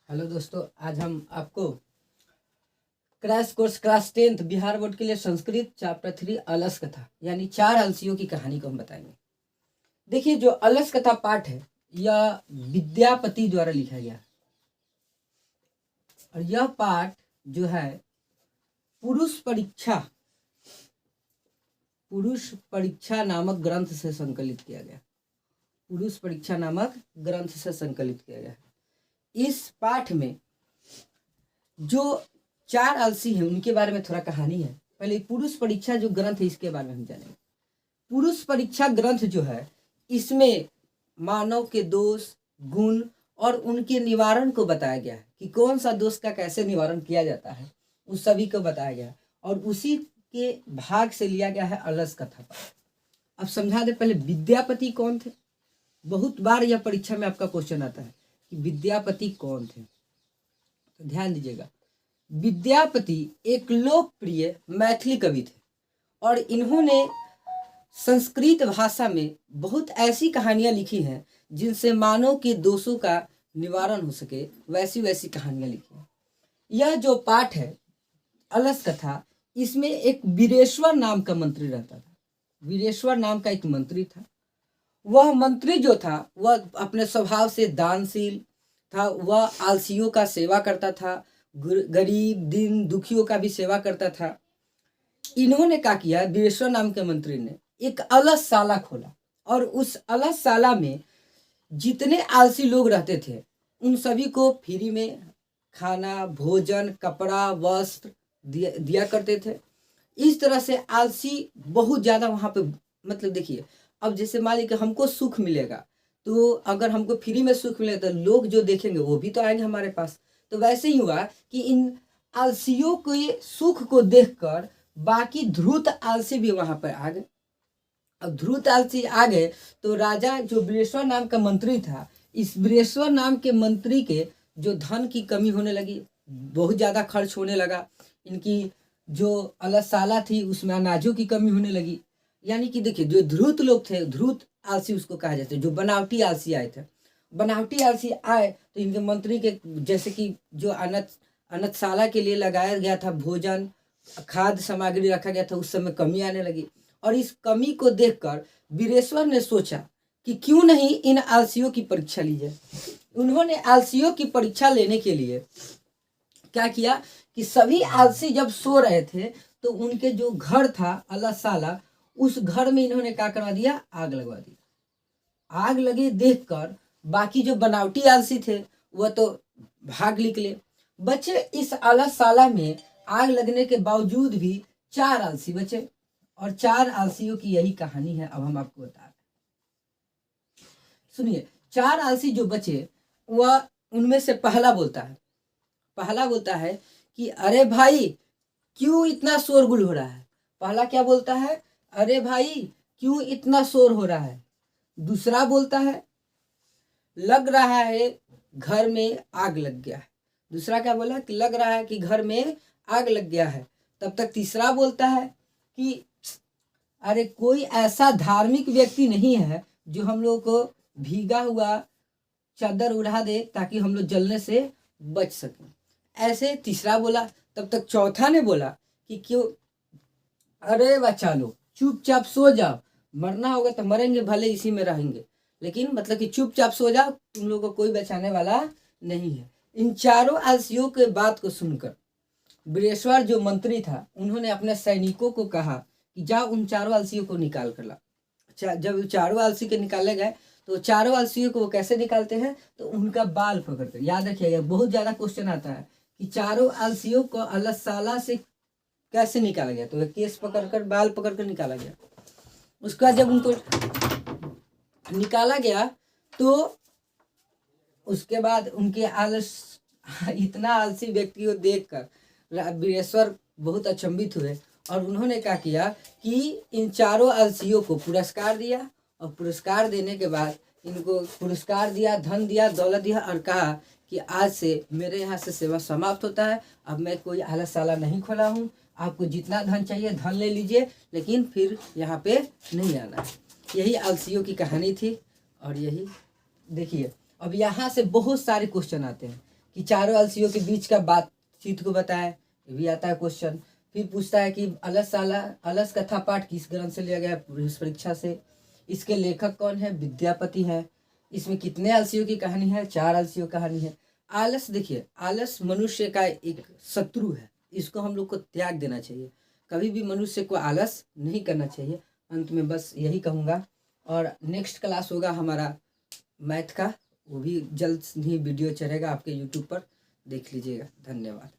Hello दोस्तों, आज हम आपको crash course class 10th Bihar board के लिए संस्कृत चैप्टर 3 अलस कथा यानी 4 अलसियों की कहानी को हम बताएंगे। देखिए, जो अलस कथा पाठ है यह विद्यापति द्वारा लिखा गया है और यह पाठ जो है पुरुष परीक्षा नामक ग्रंथ से संकलित किया गया। पुरुष परीक्षा नामक ग्रंथ से संकलित किया गया है। इस पाठ में जो 4 अलसी हैं उनके बारे में थोड़ा कहानी है। पहले पुरुष परीक्षा जो ग्रंथ है इसके बारे में हम जानेंगे। पुरुष परीक्षा ग्रंथ जो है इसमें मानव के दोष, गुण और उनके निवारण को बताया गया है कि कौन सा दोष का कैसे निवारण किया जाता है, उस सभी को बताया गया है और उसी के भाग से लिया गया है अलस कथा पाठ। अब समझा दे पहले विद्यापति कौन थे। बहुत बार यह परीक्षा में आपका क्वेश्चन आता है कि विद्यापति कौन थे, तो ध्यान दीजिएगा। विद्यापति एक लोकप्रिय मैथिली कवि थे और इन्होंने संस्कृत भाषा में बहुत ऐसी कहानियां लिखी हैं जिनसे मानव के दोषों का निवारण हो सके, वैसी कहानियां लिखी हैं। यह जो पाठ है अलस कथा, इसमें एक वीरेश्वर नाम का मंत्री रहता था। वीरेश्वर नाम का एक मंत्री था। वह मंत्री जो था वह अपने स्वभाव से दानशील था। वह आलसियों का सेवा करता था, गरीब दीन दुखियों का भी सेवा करता था। इन्होंने क्या किया, वीरेश्वर नाम के मंत्री ने एक अलसशाला खोला और उस अलसशाला में जितने आलसी लोग रहते थे उन सभी को फ्री में खाना, भोजन, कपड़ा, वस्त्र दिया करते थे। इस तरह से आलसी बहुत ज़्यादा वहाँ पे, मतलब देखिए, अब जैसे मान लीजिए हमको सुख मिलेगा तो अगर हमको फ्री में सुख मिलेगा तो लोग जो देखेंगे वो भी तो आएंगे हमारे पास। तो वैसे ही हुआ कि इन आलसियों के सुख को देखकर बाकी धूर्त आलसी भी वहां पर आ गए। अब धूर्त आलसी आ गए तो राजा जो वीरेश्वर नाम का मंत्री था, इस वीरेश्वर नाम के मंत्री के जो धन की कमी होने लगी, बहुत ज़्यादा खर्च होने लगा। इनकी जो अलसशाला थी उसमें अनाजों की कमी होने लगी। यानी कि देखिए, जो धूर्त लोग थे, धूर्त आलसी उसको कहा जाता है, जो बनावटी आलसी आए थे। बनावटी आलसी आए तो इनके मंत्री के, जैसे कि जो अनाथशाला के लिए लगाया गया था भोजन, खाद्य सामग्री रखा गया था, उस समय कमी आने लगी। और इस कमी को देखकर वीरेश्वर ने सोचा कि क्यों नहीं इन आलसियों की परीक्षा ली जाए। उन्होंने आलसियों की परीक्षा लेने के लिए क्या किया कि सभी आलसी जब सो रहे थे तो उनके जो घर था अलसशाला, उस घर में इन्होंने क्या करवा दिया, आग लगवा दी। आग लगी देखकर बाकी जो बनावटी आलसी थे वह तो भाग निकले। बचे इस अलसशाला में आग लगने के बावजूद भी 4 आलसी बचे और 4 आलसियों की यही कहानी है। अब हम आपको बता रहे हैं, सुनिए। 4 आलसी जो बचे वह, उनमें से पहला बोलता है कि अरे भाई क्यों इतना शोरगुल हो रहा है। पहला क्या बोलता है, अरे भाई क्यों इतना शोर हो रहा है। दूसरा बोलता है, लग रहा है घर में आग लग गया है। दूसरा क्या बोला कि लग रहा है कि घर में आग लग गया है। तब तक तीसरा बोलता है कि अरे कोई ऐसा धार्मिक व्यक्ति नहीं है जो हम लोग को भीगा हुआ चादर उड़ा दे ताकि हम लोग जलने से बच सकें। ऐसे तीसरा बोला। तब तक चौथा ने बोला कि क्यों, अरे बच्चा लोग चुपचाप सो जाओ, मरना होगा तो मरेंगे, भले इसी में रहेंगे, लेकिन मतलब कि चुपचाप सो जाओ, तुम लोगों को कोई बचाने वाला नहीं है। इन चारों आलसियों के बात को सुनकर वीरेश्वर जो मंत्री था उन्होंने अपने सैनिकों को कहा कि जाओ उन चारों आलसियों को निकाल कर ला। जब चारों आलसी के निकाले गए तो चारों आलसियों को वो कैसे निकालते हैं, तो उनका बाल पकड़ कर, याद रखिएगा बहुत ज़्यादा क्वेश्चन आता है कि चारों आलसियों को अलसशाला से कैसे निकाला गया। तो केस पकड़कर, बाल पकड़कर निकाला गया। उसके बाद जब उनको निकाला गया तो उसके बाद उनके इतना आलसी व्यक्ति को देखकर वीरेश्वर बहुत अचंभित हुए और उन्होंने क्या किया कि इन चारों आलसियों को पुरस्कार दिया और पुरस्कार देने के बाद इनको पुरस्कार दिया, धन दिया, दौलत दिया और कहा कि आज से मेरे यहाँ से सेवा समाप्त होता है। अब मैं कोई अलसशाला नहीं खोला हूँ, आपको जितना धन चाहिए धन ले लीजिए, लेकिन फिर यहाँ पे नहीं आना। यही आलसियों की कहानी थी। और यही देखिए, अब यहाँ से बहुत सारे क्वेश्चन आते हैं कि चारों अलसियों के बीच का बातचीत को बताएं, ये भी आता है क्वेश्चन। फिर पूछता है कि अलस कथा पाठ किस ग्रंथ से लिया गया है, इस परीक्षा से। इसके लेखक कौन है, विद्यापति हैं। इसमें कितने अलसियों की कहानी है, 4 अलसियों कहानी है। आलस, देखिए आलस मनुष्य का एक शत्रु है, इसको हम लोग को त्याग देना चाहिए। कभी भी मनुष्य को आलस नहीं करना चाहिए। अंत में बस यही कहूँगा। और नेक्स्ट क्लास होगा हमारा मैथ का, वो भी जल्द ही वीडियो चढ़ेगा आपके यूट्यूब पर, देख लीजिएगा। धन्यवाद।